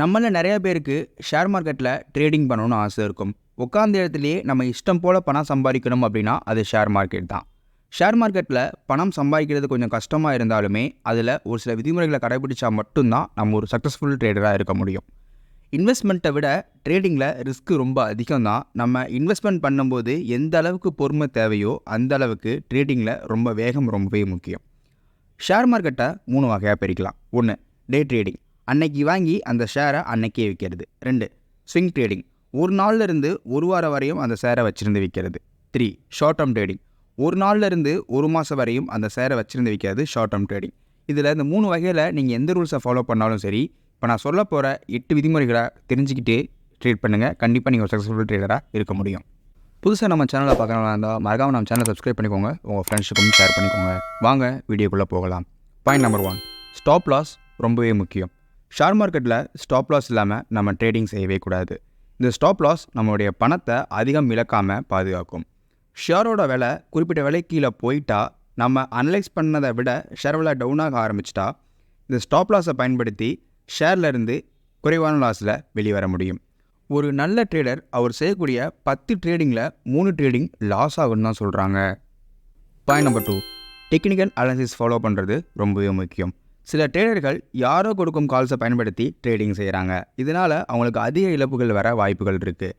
நம்மள நிறைய பேருக்கு ஷேர் மார்க்கெட்டில் ட்ரேடிங் பண்ணணும்னு ஆசை இருக்கும். உட்கார்ந்த இடத்துலையே நம்ம இஷ்டம் போல் பணம் சம்பாதிக்கணும் அப்படின்னா அது ஷேர் மார்க்கெட் தான். ஷேர் மார்க்கெட்டில் பணம் சம்பாதிக்கிறது கொஞ்சம் கஷ்டமாக இருந்தாலுமே அதில் ஒரு சில விதிமுறைகளை கடைபிடிச்சா மட்டும்தான் நம்ம ஒரு சக்ஸஸ்ஃபுல் ட்ரேடராக இருக்க முடியும். இன்வெஸ்ட்மெண்ட்டை விட ட்ரேடிங்கில் ரிஸ்க் ரொம்ப அதிகம் தான். நம்ம இன்வெஸ்ட்மெண்ட் பண்ணும்போது எந்த அளவுக்கு பொறுமை தேவையோ அந்த அளவுக்கு ட்ரேடிங்கில் ரொம்ப வேகம் ரொம்பவே முக்கியம். ஷேர் மார்க்கெட்டை 3 வகையாக பிரிக்கலாம். 1 டே ட்ரேடிங், அன்னைக்கு வாங்கி அந்த ஷேரை அன்னைக்கே விற்கிறது. 2 ஸ்விங் ட்ரேடிங், ஒரு நாள்ல இருந்து ஒரு வாரம் வரையும் அந்த ஷேரை வச்சிருந்து விற்கிறது. 3 ஷார்ட் டேர்ம் ட்ரேடிங், ஒரு நாள்ல இருந்து ஒரு மாதம் வரையும் அந்த ஷேரை வச்சிருந்து விற்கிறது ஷார்ட் டேர்ம் ட்ரேடிங். இதில் இந்த 3 வகையில் நீங்கள் எந்த ரூல்ஸை ஃபாலோ பண்ணாலும் சரி, இப்போ நான் சொல்ல போகிற 8 விதிமுறைகளை தெரிஞ்சுக்கிட்டே ட்ரேட் பண்ணுங்கள். கண்டிப்பாக நீங்கள் ஒரு சக்ஸஸ்ஃபுல் ட்ரேடராக இருக்க முடியும். புதுசாக நம்ம சேனலை பார்க்குறவங்களா இருந்தால் மறக்காம நம்ம சேனலை சப்ஸ்கிரைப் பண்ணிக்கோங்க, உங்கள் ஃப்ரெண்ட்ஸுக்கும் ஷேர் பண்ணிக்கோங்க. வாங்க வீடியோக்குள்ளே போகலாம். பாயிண்ட் நம்பர் 1, ஸ்டாப் லாஸ் ரொம்பவே முக்கியம். ஷேர் மார்க்கெட்டில் ஸ்டாப் லாஸ் இல்லாமல் நம்ம ட்ரேடிங் செய்யவே கூடாது. இந்த ஸ்டாப் லாஸ் நம்மளுடைய பணத்தை அதிகம் இழக்காமல் பாதுகாக்கும். ஷேரோட விலை குறிப்பிட்ட விலை கீழே போயிட்டா, நம்ம அனலைஸ் பண்ணதை விட ஷேர் விலை டவுனாக ஆரம்பிச்சிட்டா, இந்த ஸ்டாப் லாஸை பயன்படுத்தி ஷேர்லேருந்து குறைவான லாஸில் வெளியே வர முடியும். ஒரு நல்ல ட்ரேடர் அவர் செய்யக்கூடிய 10 ட்ரேடிங்கில் 3 ட்ரேடிங் லாஸ் ஆகுன்னு தான் சொல்கிறாங்க. Point number 2, technical analysis follow பண்ணுறது ரொம்பவே முக்கியம். சில ட்ரேடர்கள் யாரோ கொடுக்கும் கால்ஸை பயன்படுத்தி ட்ரேடிங் செய்கிறாங்க. இதனால் அவங்களுக்கு அதிக இழப்புகள் வர வாய்ப்புகள் இருக்குது.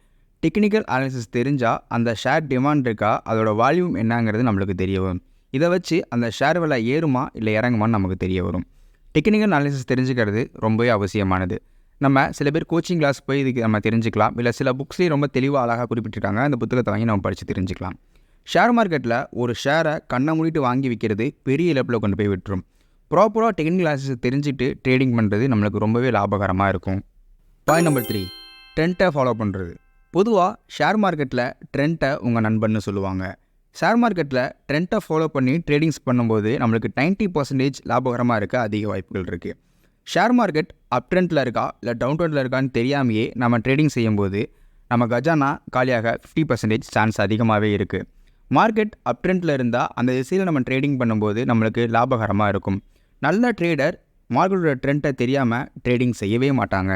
டெக்னிக்கல் அனாலிசிஸ் தெரிஞ்சால் அந்த ஷேர் டிமாண்ட் இருக்கா, அதோட வால்யூம் என்னங்கிறது நம்மளுக்கு தெரிய வரும். இதை வச்சு அந்த ஷேர் விலை ஏறுமா இல்லை இறங்குமான்னு நமக்கு தெரிய வரும். டெக்னிக்கல் அனாலிசிஸ் தெரிஞ்சுக்கிறது ரொம்பவே அவசியமானது. நம்ம சில பேர் கோச்சிங் கிளாஸ் போய் இதுக்கு நம்ம தெரிஞ்சுக்கலாம், இல்லை சில புக்ஸ்லேயே ரொம்ப தெளிவாக அழகாக குறிப்பிட்டிருக்காங்க, அந்த புத்தகத்தை வாங்கி நம்ம படித்து தெரிஞ்சுக்கலாம். ஷேர் மார்க்கெட்டில் ஒரு ஷேரை கண்ணை மூடிட்டு வாங்கி விற்கிறது பெரிய இழப்பில் கொண்டு போய் விட்டுரும். ப்ராப்பராக டெக்னிக்கல் அனாலிசிஸ் தெரிஞ்சுட்டு ட்ரேடிங் பண்ணுறது நம்மளுக்கு ரொம்பவே லாபகரமாக இருக்கும். பாயிண்ட் நம்பர் 3, ட்ரெண்டை ஃபாலோ பண்ணுறது. பொதுவாக ஷேர் மார்க்கெட்டில் ட்ரெண்டை உங்கள் நண்பன்னு சொல்லுவாங்க. ஷேர் மார்க்கெட்டில் ட்ரெண்டை ஃபாலோ பண்ணி ட்ரேடிங்ஸ் பண்ணும்போது நம்மளுக்கு 90% லாபகரமாக இருக்க அதிக வாய்ப்புகள் இருக்குது. ஷேர் மார்க்கெட் அப் ட்ரெண்டில் இருக்கா இல்லை டவுன் ட்ரெண்டில் இருக்கான்னு தெரியாமையே நம்ம ட்ரேடிங் செய்யும்போது நம்ம கஜானா காலியாக 50% சான்ஸ் அதிகமாகவே இருக்குது. மார்க்கெட் அப் ட்ரெண்டில் இருந்தால் அந்த திசையில் நம்ம ட்ரேடிங் பண்ணும்போது நம்மளுக்கு லாபகரமாக இருக்கும். நல்ல ட்ரேடர் மார்க்கெட்டோட ட்ரெண்டை தெரியாமல் ட்ரேடிங் செய்யவே மாட்டாங்க.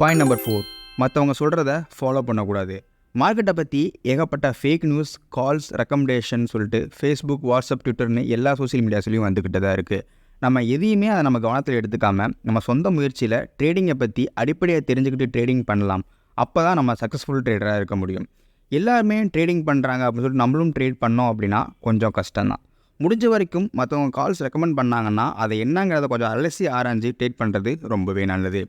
பாயிண்ட் நம்பர் 4, மற்றவங்க சொல்கிறத ஃபாலோ பண்ணக்கூடாது. மார்க்கெட்டை பற்றி ஏகப்பட்ட ஃபேக் நியூஸ், கால்ஸ், ரெக்கமெண்டேஷன் சொல்லிட்டு ஃபேஸ்புக், வாட்ஸ்அப், ட்விட்டர்னு எல்லா சோசியல் மீடியாஸ்லையும் வந்துக்கிட்டு தான் இருக்குது. நம்ம எதையுமே அதை நம்ம கவனத்தில் எடுத்துக்காமல் நம்ம சொந்த முயற்சியில் ட்ரேடிங்கை பற்றி அடிப்படையாக தெரிஞ்சுக்கிட்டு ட்ரேடிங் பண்ணலாம். அப்போ தான் நம்ம சக்ஸஸ்ஃபுல் ட்ரேடராக இருக்க முடியும். எல்லாருமே ட்ரேடிங் பண்ணுறாங்க அப்படின்னு சொல்லிட்டு நம்மளும் ட்ரேட் பண்ணோம் அப்படின்னா கொஞ்சம் கஷ்டம்தான். முடிஞ்ச வரைக்கும் மற்றவங்க கால்ஸ் ரெக்கமெண்ட் பண்ணாங்கன்னா அதை என்னங்கிறத கொஞ்சம் அலசி ஆராய்ஞ்சு ட்ரேட் பண்ணுறது ரொம்பவே நல்லது.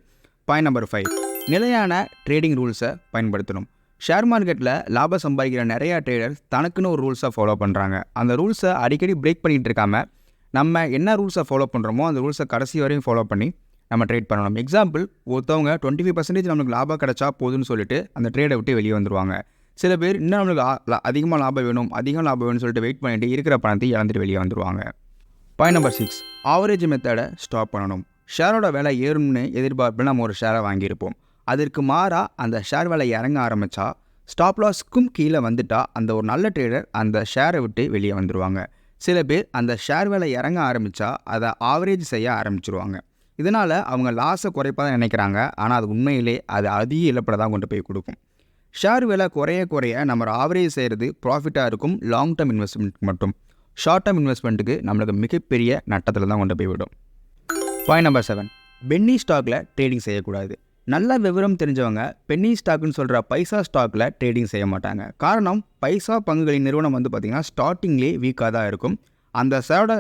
பாயிண்ட் நம்பர் 5, நிலையான ட்ரேடிங் ரூல்ஸை பயன்படுத்தணும். ஷேர் மார்க்கெட்டில் லாபம் சம்பாதிக்கிற நிறையா ட்ரேடர்ஸ் தனக்குன்னு ஒரு ரூல்ஸை ஃபாலோ பண்ணுறாங்க. அந்த ரூல்ஸை அடிக்கடி பிரேக் பண்ணிகிட்டு இருக்காமல் நம்ம என்ன ரூல்ஸை ஃபாலோ பண்ணுறோமோ அந்த ரூல்ஸை கடைசி வரையும் ஃபாலோ பண்ணி நம்ம ட்ரேட் பண்ணணும். எக்ஸாம்பிள், ஒருத்தவங்க 25% நம்மளுக்கு லாபம் கிடச்சா போதுன்னு சொல்லிட்டு அந்த ட்ரேடை விட்டு வெளியே வந்துடுவாங்க. சில பேர் இன்னும் நம்மளுக்கு அதிகமாக லாபம் வேணும்னு சொல்லிட்டு வெயிட் பண்ணிட்டு இருக்கிற பணத்தை இழந்துட்டு வெளியே வந்துடுவாங்க. பாயிண்ட் நம்பர் 6, ஆவரேஜ் மெத்தடை ஸ்டாப் பண்ணணும். ஷேரோட விலை ஏறும்னு எதிர்பார்ப்பில் நம்ம ஒரு ஷேரை வாங்கியிருப்போம். அதற்கு மாறாக அந்த ஷேர் விலை இறங்க ஆரம்பித்தா, ஸ்டாப் லாஸ்க்கும் கீழே வந்துட்டா அந்த ஒரு நல்ல ட்ரேடர் அந்த ஷேரை விட்டு வெளியே வந்துடுவாங்க. சில பேர் அந்த ஷேர் விலை இறங்க ஆரம்பித்தா அதை ஆவரேஜ் செய்ய ஆரம்பிச்சிருவாங்க. இதனால் அவங்க லாஸை குறைப்பதான் நினைக்கிறாங்க, ஆனால் அது உண்மையிலே அது அதிக இழப்பை தான் கொண்டு போய் கொடுக்கும். ஷேர் விலை குறைய நம்ம ஆவரேஜ் செய்கிறது ப்ராஃபிட்டாக இருக்கும் லாங் டேர்ம் இன்வெஸ்ட்மெண்ட்டுக்கு மட்டும். ஷார்ட் டேர்ம் இன்வெஸ்ட்மெண்ட்டுக்கு நம்மளுக்கு மிகப்பெரிய நட்டத்தில் தான் கொண்டு போய் விடும். பாயிண்ட் நம்பர் 7, பென்னி ஸ்டாக்கில் ட்ரேடிங் செய்யக்கூடாது. நல்ல விவரம் தெரிஞ்சவங்க பென்னி ஸ்டாக்குன்னு சொல்கிற பைசா ஸ்டாக்கில் ட்ரேடிங் செய்ய மாட்டாங்க. காரணம், பைசா பங்குகளின் நிறுவனம் பார்த்திங்கன்னா ஸ்டார்டிங்லேயே வீக்காக தான் இருக்கும். அந்த ஷேரோட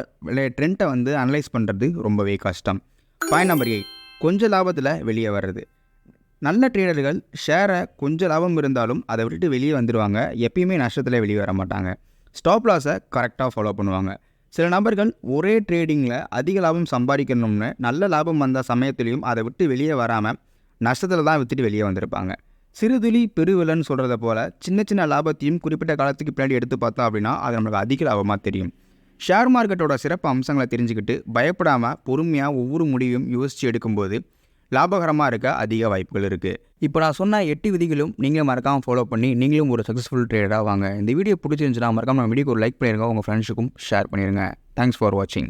ட்ரெண்டை அனலைஸ் பண்ணுறது ரொம்பவே கஷ்டம். பாயிண்ட் நம்பர் 8, கொஞ்சம் லாபத்தில் வெளியே வர்றது. நல்ல ட்ரேடர்கள் ஷேரை கொஞ்சம் லாபம் இருந்தாலும் அதை விட்டுட்டு வெளியே வந்துடுவாங்க. எப்பயுமே நஷ்டத்தில் வெளியே வர மாட்டாங்க. ஸ்டாப் லாஸை கரெக்டாக ஃபாலோ பண்ணுவாங்க. சில நபர்கள் ஒரே ட்ரேடிங்கில் அதிக லாபம் சம்பாதிக்கணும்னு நல்ல லாபம் வந்த சமயத்துலேயும் அதை விட்டு வெளியே வராமல் நஷ்டத்தில் தான் விற்றுட்டு வெளியே வந்திருப்பாங்க. சிறுதுளி பெருவிலன்னு சொல்கிறத போல் சின்ன லாபத்தையும் குறிப்பிட்ட காலத்துக்கு பின்னாடி எடுத்து பார்த்தோம் அப்படின்னா அது நம்மளுக்கு அதிக லாபமாக தெரியும். ஷேர் மார்க்கெட்டோட சிறப்பு அம்சங்களை தெரிஞ்சுக்கிட்டு பயப்படாமல் பொறுமையாக ஒவ்வொரு முடிவையும் யோசித்து எடுக்கும்போது லாபகரமாக இருக்க அதிக வாய்ப்புகள் இருக்குது. இப்போ நான் சொன்ன 8 விதிகளும் நீங்களும் மறக்காமல் ஃபாலோ பண்ணி நீங்களும் ஒரு சக்ஸஸ்ஃபுல் ட்ரேடராக வாங்க. இந்த வீடியோ பிடிச்சிருந்துச்சுன்னா மறக்காமல் நம்ம வீடியோக்கு ஒரு லைக் பண்ணிடுங்க, உங்கள் ஃப்ரெண்ட்ஸுக்கும் ஷேர் பண்ணிடுங்க. தேங்க்ஸ் ஃபார் வாட்சிங்.